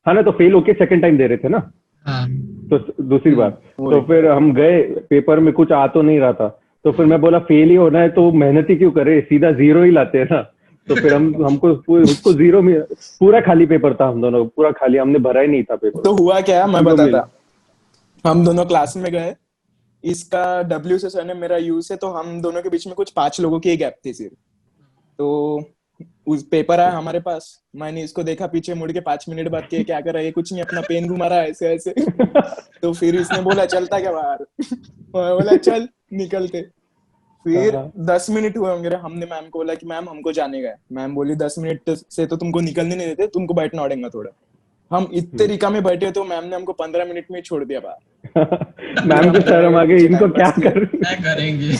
हाँ ना, तो फेल होके सेकेंड टाइम दे रहे थे ना, हाँ, तो दूसरी बार। तो फिर हम गए पेपर में, कुछ आ तो नहीं रहा था, तो फिर मैं बोला फेल ही होना है तो मेहनत ही क्यों करे, सीधा 0 ही लाते हैं ना। तो फिर हमको उसको 0 में, पूरा खाली पेपर था, हम दोनों पूरा खाली, हमने भरा ही नहीं था पेपर। तो हुआ क्या मैं बताता। हम दोनों क्लास में गए, इसका W से सरनेम, मेरा U से, तो हम दोनों के बीच में कुछ 5 लोगों की एक गैप थी सिर्फ। तो उस पेपर आया हमारे पास, मैंने इसको देखा पीछे मुड़ के, 5 मिनट बाद के क्या कर रहा है, ये कुछ नहीं, अपना पेन घुमा रहा है ऐसे ऐसे। तो फिर इसने बोला चलता क्या बाहर। मैं बोला चल निकलते। फिर 10 मिनट हुए होंगे, हमने मैम को बोला कि मैम हमको जाने का है। मैम बोली 10 मिनट से तो तुमको निकलने नहीं देते, तुमको बैठना पड़ेगा थोड़ा। हम इतने रिका में बैठे तो मैम ने हमको 15 मिनट में ही छोड़ दिया बाहर। मैम को शर्म आ गई, इनको क्या करेंगे।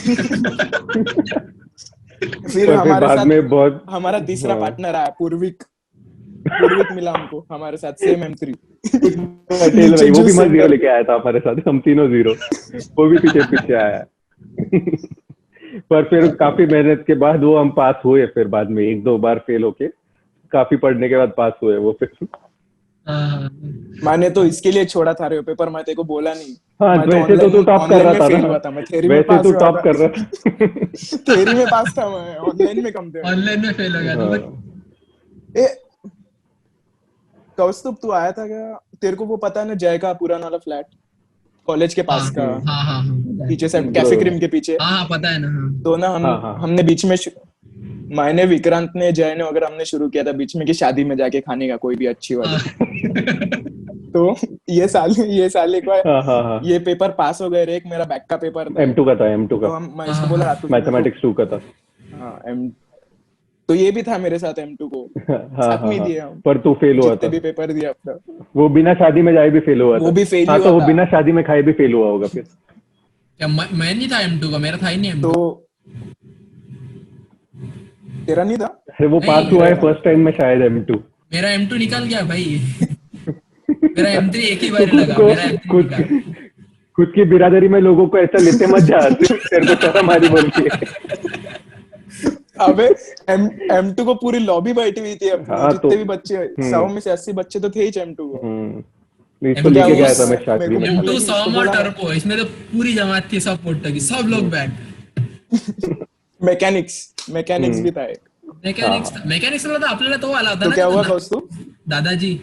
फिर हमारे बाद साथ में बहुत हमारा तीसरा पार्टनर आया, पूर्विक मिला हमको हमारे साथ, सेम M3। पटेल भाई, वो भी मस्त 0 लेके आया था हमारे साथ, हम तीनों 0, वो भी पीछे पीछे आया। पर फिर काफी मेहनत के बाद वो हम पास हुए, फिर बाद में 1-2 बार फेल होके काफी पढ़ने के बाद पास हुए वो। फिर मैंने तो इसके लिए छोड़ा था रे पेपर, मैं तेरे को बोला नहीं। हाँ, वैसे तो तू टॉप कर रहा था ना, मैं थ्योरी में वैसे पास तू हुआ टॉप था। कर रहा था। थ्योरी में पास था मैं, ऑनलाइन में कम थे। ऑनलाइन में फेल हो गया था। ए कौस्तुभ, तू आया था क्या? तेरे को वो पता है ना, जय का पुराना वाला फ्लैट कॉलेज के पास का, हाँ पीछे से कैफे क्रीम के पीछे। हाँ पता है ना। तो ना हमने बीच में मैंने, विक्रांत ने, जय ने वगैरह हमने शुरू किया था बीच में कि शादी में जाके खाने का कोई भी अच्छी वाली। तो ये साल एक बार ये पेपर पास हो गए रे। एक मेरा बैक का पेपर था, M2 का था, M2 का, तो मैं इसको बोला मैथमेटिक्स 2 का था। हाँ तो ये भी था मेरे साथ M2 को, साथ में दिए हम। पर तू फेल हुआ था, भी पेपर दिया अपना। वो बिना शादी में जाए भी फेल हुआ था। वो भी फेल हाँ, हुआ तो वो था। बिना शादी में खाए भी फेल हुआ होगा फिर। क्या मैं नहीं था M2 का, मेरा था ही नहीं M2। तो तेरा नहीं था? अरे वो पास हुआ है फर्स्ट टाइम में शायद M2। मेरा M2 निकल गया भाई। मेरा M3 एक ही बार लगा, मेरा M3 निकला। खुद की बिरादरी में लोगों को ऐसा लेते मत जा, तेरे को शर्म आ रही बोल के। अबे M2 को पूरी लॉबी बैठी हुई थी अपनी, जितने भी बच्चे, 100 में से 80 बच्चे तो थे ही M2 को। इसको लेके गया था मैं शादी में। M2 सॉम और टर्बो, इसमें तो पूरी जमात थी, सब पोट्टा की, सब लोग बैठ। मैकेनिक्स भी था एक। मैकेनिक्स वाला था आपल्याला, तो वाला होता तो ना। क्या हुआ कौस्तुभ? दादाजी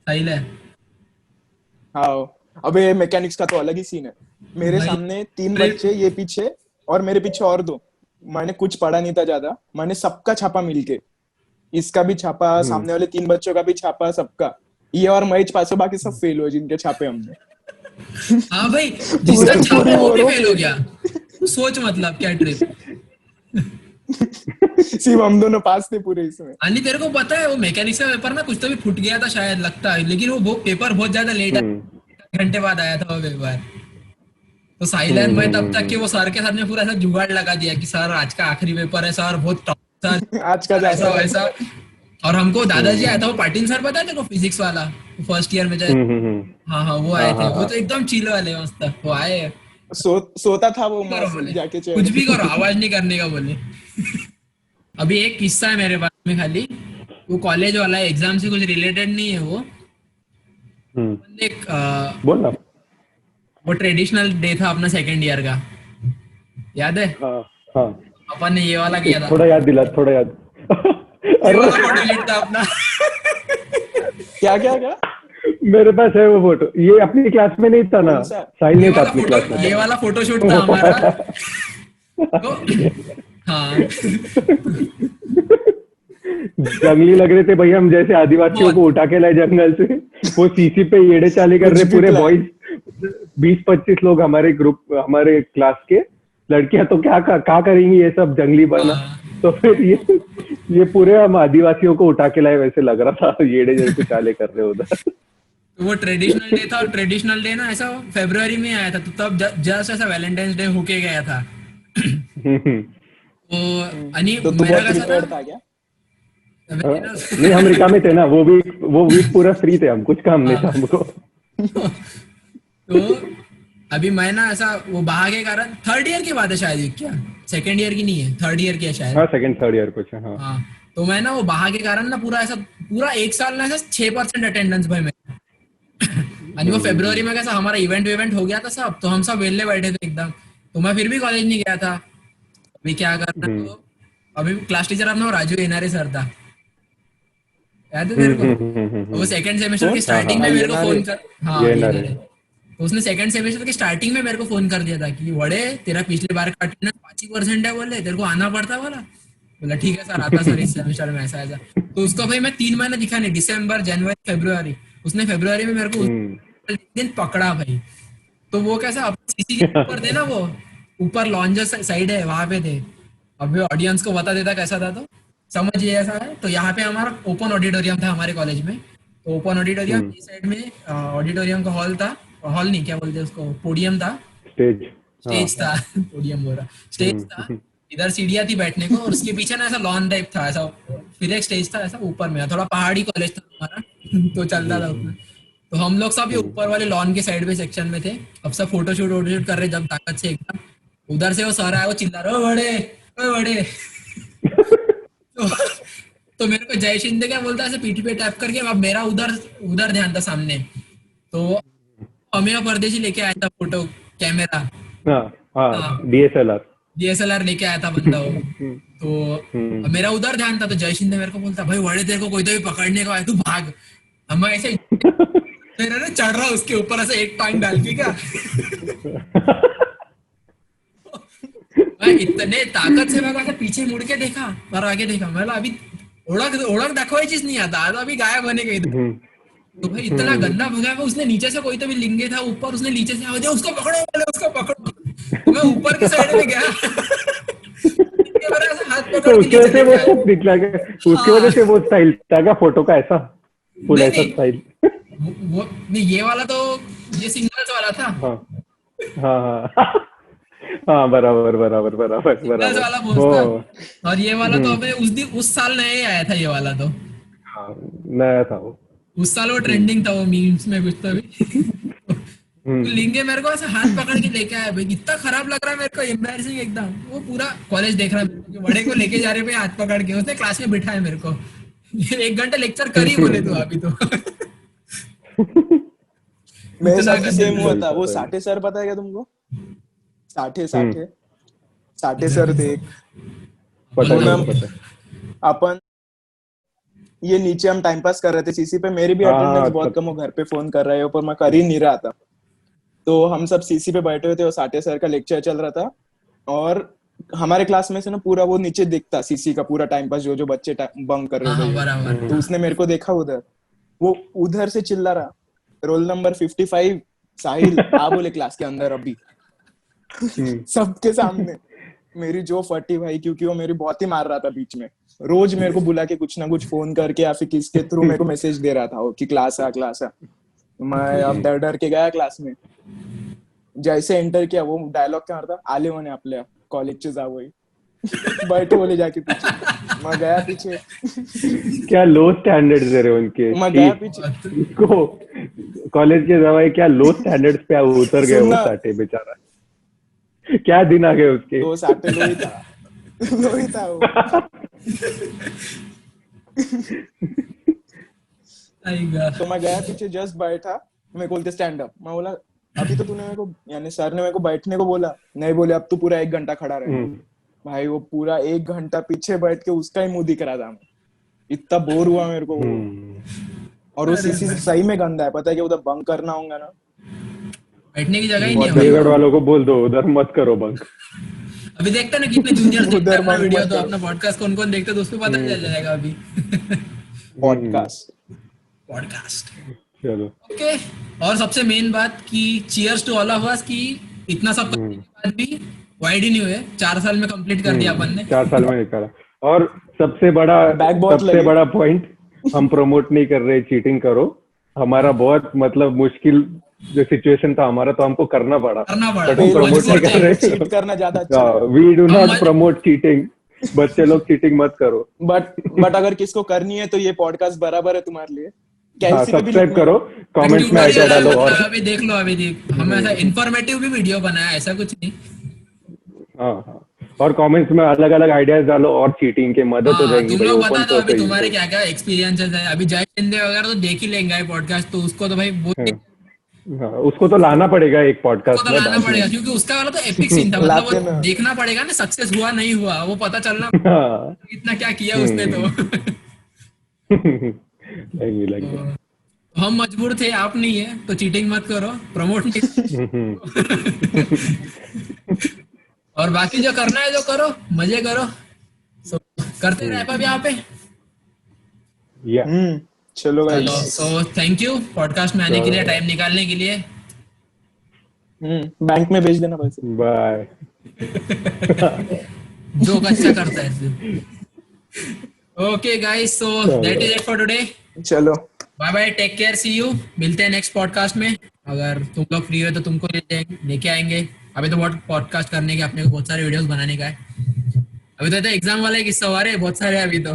सही है। हाँ, अबे मैकेनिक्स का तो अलग ही सीन है। मेरे सामने 3 बच्चे, ये पीछे, और मेरे पीछे और 2। मैंने कुछ पढ़ा नहीं था ज्यादा, मैंने सबका छापा मिलके, इसका भी छापा, सामने वाले 3 बच्चों का भी छापा, सबका। ये और महेश पास, बाकी सब फेल हुए जिनके छापे हमने। हाँ भाई, जिसका छापा वो भी फेल हो गया। सोच मतलब क्या ट्रिप। सिर्फ हम दोनों पास थे पूरे इसमें। अनि तेरे को पता है वो मैकेनिक्स का पेपर ना कुछ तो भी फूट गया था शायद, लगता है, लेकिन वो पेपर बहुत ज्यादा लेट घंटे बाद आया था वो पेपर। तो साइलेंट मैं तब तक कि वो सर के साथ में पूरा ऐसा जुगाड़ लगा दिया कि सर आज का आखिरी पेपर है सर, बहुत टफ सर, आज का ऐसा वैसा। और हमको दादाजी आया था, वो पाटिल सर पता है तेरे को, फिजिक्स वाला, फर्स्ट ईयर में जाए। हाँ वो आए थे, वो तो एकदम चिल वाले मस्त, वो आए। सोता था वो जाके, कुछ भी करो, आवाज नहीं करने का बोले। अभी एक किस्सा है मेरे पास में, खाली वो कॉलेज वाला है, एग्जाम से कुछ रिलेटेड नहीं है वो। एक बोल ना। वो ट्रेडिशनल डे था अपना 2nd ईयर का, याद है? हाँ। अपन ने ये वाला किया था। थोड़ा याद दिला, थोड़ा याद। ये वाला फोटो शूट था अपना। क्या मेरे पास है वो फोटो, ये अपनी क्लास में नहीं था ना, साहिल ने था अपनी क्लास में। ये वाला फोटो शूट था हमारा। तो हाँ, जंगली लग रहे थे भाई हम, जैसे आदिवासियों को उठा के लाए जंगल से। वो सीसी पे येड़े चाले कर रहे पूरे बॉयज, 20-25 लोग हमारे ग्रुप, हमारे क्लास के। लड़कियां तो क्या करेंगी ये सब जंगली बना। तो फिर ये पूरे हम आदिवासियों को उठा के लाए, वैसे लग रहा था, येड़े जैसे चाले कर रहे उधर। वो ट्रेडिशनल डे था, और ट्रेडिशनल डे ना ऐसा फरवरी में आया था, तो तब जस्ट ऐसा वैलेंटाइंस डे होके गया था। तो मेरा कैसा था क्या? नहीं, हम रिका में थे ना, वो वीक पूरा फ्री थे हम, कुछ काम नहीं था हमको। तो अभी मैं ना ऐसा वो बहा के कारण, 3rd ईयर की बात है शायद, क्या 2nd ईयर की नहीं है, 3rd ईयर की है शायद। हाँ, 2nd-3rd ईयर कुछ है। हाँ, तो मैं ना वो बहा के कारण ना पूरा 1 साल ना ऐसा 6% अटेंडेंस भाई मैं। और वो फरवरी में कैसा हमारा इवेंट हो गया था सब, तो हम सब वेले बैठे थे एकदम। तो मैं फिर भी कॉलेज नहीं गया था। अभी क्या करना, तो अभी क्लास टीचर अपना राजू एनआरए सर था, याद है तेरे को? वो 2nd सेमेस्टर की स्टार्टिंग में मेरे को फोन कर, हाँ तो उसने सेकंड सेमेस्टर के स्टार्टिंग में मेरे को फोन कर दिया था कि वड़े तेरा पिछले बार का अटेंडेंस 5% है, बोले तेरे को आना पड़ता बोला। बोला ठीक है सर, आता सर इस सेमेस्टर में ऐसा ऐसा। तो उसको भाई मैं 3 महीने दिखा नहीं, दिसंबर जनवरी फरवरी, उसने फरवरी में मेरे को उस दिन पकड़ा भाई। तो वो कैसा अपने सीसी के ऊपर थे ना, वो ऊपर लॉन्जर साइड है वहां पे थे। अब ऑडियंस को बता देता कैसा था, तो समझिए ऐसा है। तो यहाँ पे हमारा ओपन ऑडिटोरियम था हमारे कॉलेज में। तो ओपन ऑडिटोरियम इस साइड में ऑडिटोरियम का हॉल था, हॉल नहीं क्या बोलते उसको, पोडियम था, स्टेज था पोडियम बोल रहा, स्टेज था। इधर सीढ़ियां थी बैठने को, और उसके पीछे ना ऐसा लॉन टाइप था ऐसा, फिर एक स्टेज था ऐसा ऊपर में, थोड़ा पहाड़ी कॉलेज था हमारा तो चलता था उसमें। तो हम लोग सब ये ऊपर वाले लॉन के साइड में सेक्शन में थे। अब सब फोटोशूट कर रहे जब ताकत से एकदम, उधर से वो सर आया, वो चिल्ला रहा, ओ बड़े तो मेरे को जय शिंदे क्या बोलता है ऐसे पीठी पे टैप करके। अब मेरा उधर ध्यान था सामने, तो अमेय परदेशी लेके आया था फोटो कैमरा, डीएसएलआर लेके आया था बंदा वो। तो मेरा उधर ध्यान था, तो जय शिंदे मेरे को बोलता, भाई वड़े तेरे को कोई तो भी पकड़ने को आया, तू भाग। हम ऐसे फिर ना चढ़ रहा उसके ऊपर ऐसे एक टांग डाल के क्या मैं इतने ताकत से मैं पीछे मुड़ के देखा और आगे देखा, मैं अभी ओळख दाखवायचीच नहीं आता, आता अभी गायब होने गई। तो भाई इतना गंदा भगा, उसने नीचे से कोई तो भी लिंगे था ऊपर, उसने नीचे से आवाज उसको पकड़ो, उसको पकड़ो। तो मैं ऊपर के साइड में गया हाथ पकड़ के उसकी वजह से वो निकला गया, उसकी वजह से वो स्टाइल था क्या फोटो का, ऐसा फुल ऐसा स्टाइल। वो नहीं, ये वाला तो ये सिंगल्स वाला था। हाँ बराबर वाला और ये वाला तो अबे उस साल नया ही आया था ये वाला तो। नया था वो, उस साल वो ट्रेंडिंग था वो मीम्स में कुछ तो भी तो लिंगे मेरे को ऐसे हाथ पकड़ के लेके आया भाई, इतना खराब लग रहा है मेरे को, एम्बैरेसिंग एकदम। वो पूरा कॉलेज देख रहा है, बड़े को लेके जा रहे भाई हाथ पकड़ के, उसने क्लास में बिठाया मेरे को 1 घंटा लेक्चर कर ही बोले तू अभी तो मेरे साथ भी सेम हुआ था। वो साठे सर पता है क्या तुमको? साठे सर थे अपन, ये नीचे हम टाइम पास कर रहे थे सीसी पे, मेरी भी अटेंडेंस बहुत कम, वो घर पे फोन कर रहे हो पर मैं कर ही नहीं रहा था। तो हम सब सीसी पे बैठे हुए थे, वो साठे सर का लेक्चर चल रहा था, और हमारे क्लास में से ना पूरा वो नीचे दिखता सीसी का पूरा टाइम पास, जो बच्चे बंक कर रहे थे। तो उसने मेरे को देखा उधर, वो उधर से चिल्ला रहा, रोल नंबर 55 साहिल आ बोले क्लास के अंदर अभी सबके सामने। मेरी जो फटी भाई, क्योंकि वो मेरी बहुत ही मार रहा था बीच में। रोज मेरे को बुला के कुछ ना कुछ फोन करके या फिर किसके थ्रू मेरे को मैसेज दे रहा था वो कि क्लास आ। मैं अब डर के गया क्लास में, जैसे एंटर किया वो डायलॉग क्या मारता, आले म्हणे आपल्या कॉलेजचे जावई बैठे बोले जाके पीछे। मैं गया पीछे, क्या लो स्टैंडर्ड्स है उनके, मैं गया पीछे को कॉलेज के जावई क्या लो स्टैंडर्ड्स पे उतर गए वो साठे बेचारा, क्या दिन आ गए उसके। वो साठे लोही था वो तो मैं गया पीछे, जस्ट बैठा, मैं बोलते स्टैंड अप। मैं बोला अभी तो तूने मेरे को, यानी सर ने मेरे को बैठने को बोला, नहीं बोले अब तू पूरा 1 घंटा खड़ा रहे। भाई वो पूरा 1 घंटा पीछे बैठ के उसका ही मुंह दिख रहा था, इतना बोर हुआ मेरे को। और वो सीसी सही में गंदा है, पता है कि उधर बंक करना होगा ना, बैठने की जगह ही नहीं है। चंडीगढ़ वालों को बोल दो उधर मत करो बंक। अभी देखते ना कितने जूनियर देखते हैं अपना वीडियो, तो अपना पॉडकास्ट कौन देखते तो उस पे पता चल जाएगा अभी। पॉडकास्ट चलो ओके। और सबसे मेन बात कि cheers to all of us कि इतना सब करने के बाद भी वाइड ही नहीं हुए, 4 साल में कंप्लीट कर दिया अपन ने, 4 साल में निकाला। और सबसे बड़ा पॉइंट, हम प्रमोट नहीं कर रहे चीटिंग करो, हमारा बहुत मतलब मुश्किल जो सिचुएशन था हमारा, तो हमको करना पड़ा। प्रमोट नहीं कर रहे, चीट करना ज्यादा अच्छा है। We do not promote cheating, बच्चे लोग चीटिंग मत करो। बट अगर किसको करनी है तो ये पॉडकास्ट बराबर है तुम्हारे लिए। सब्सक्राइब करो, कमेंट्स में आइडिया डालो। और अभी देख लो, हम ऐसा इंफॉर्मेटिव भी वीडियो बनाया, ऐसा कुछ नहीं। हाँ, और कमेंट्स में अलग अलग आइडियाज डालो और चीटिंग के मदद हो जाएगी। तुम लोग बता दो अभी तुम्हारे क्या क्या एक्सपीरियंसेस है। अभी जय शिंदे वगैरह तो देख ही लेंगे पॉडकास्ट, तो उसको तो भाई उसको तो लाना पड़ेगा एक पॉडकास्ट में, लाना पड़ेगा, क्योंकि उसका वाला तो एपिक सीन था। मतलब वो देखना पड़ेगा ना, सक्सेस हुआ नहीं हुआ वो पता चलना इतना क्या किया उसने तो। हम मजबूर थे, आप नहीं है, तो चीटिंग मत करो, प्रमोट नहीं। और बाकी जो करना है जो करो, मजे करो। So, करते रहे अब यहाँ पे। या चलो भाई। चलो, सो थैंक यू पॉडकास्ट में आने के लिए, टाइम निकालने के लिए। बैंक में भेज देना पैसे। बाय। जो अच्छा करता है। Okay guys, so that is it for today. चलो bye bye, take care, see you. मिलते हैं नेक्स्ट पॉडकास्ट में। अगर तुम लोग फ्री हो तो तुमको लेके आएंगे। अभी तो बहुत पॉडकास्ट करने के, अपने को बहुत सारे वीडियोस बनाने का है। अभी तो एग्जाम वाले किस्सा हो रहे हैं बहुत सारे अभी तो।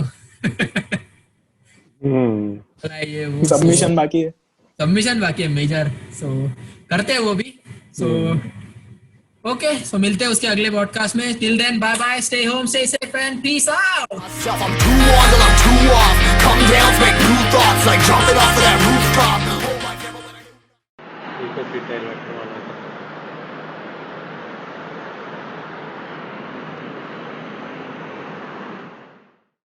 ये वो सबमिशन बाकी है। सबमिशन बाकी है मेजर, सो करते हैं वो भी। सो ओके, सो मिलते हैं उसके अगले पॉडकास्ट में। Till then, bye bye, stay home, stay safe and peace out. I'm too on till I'm too off. Come down, make new thoughts like jumping off of that rooftop.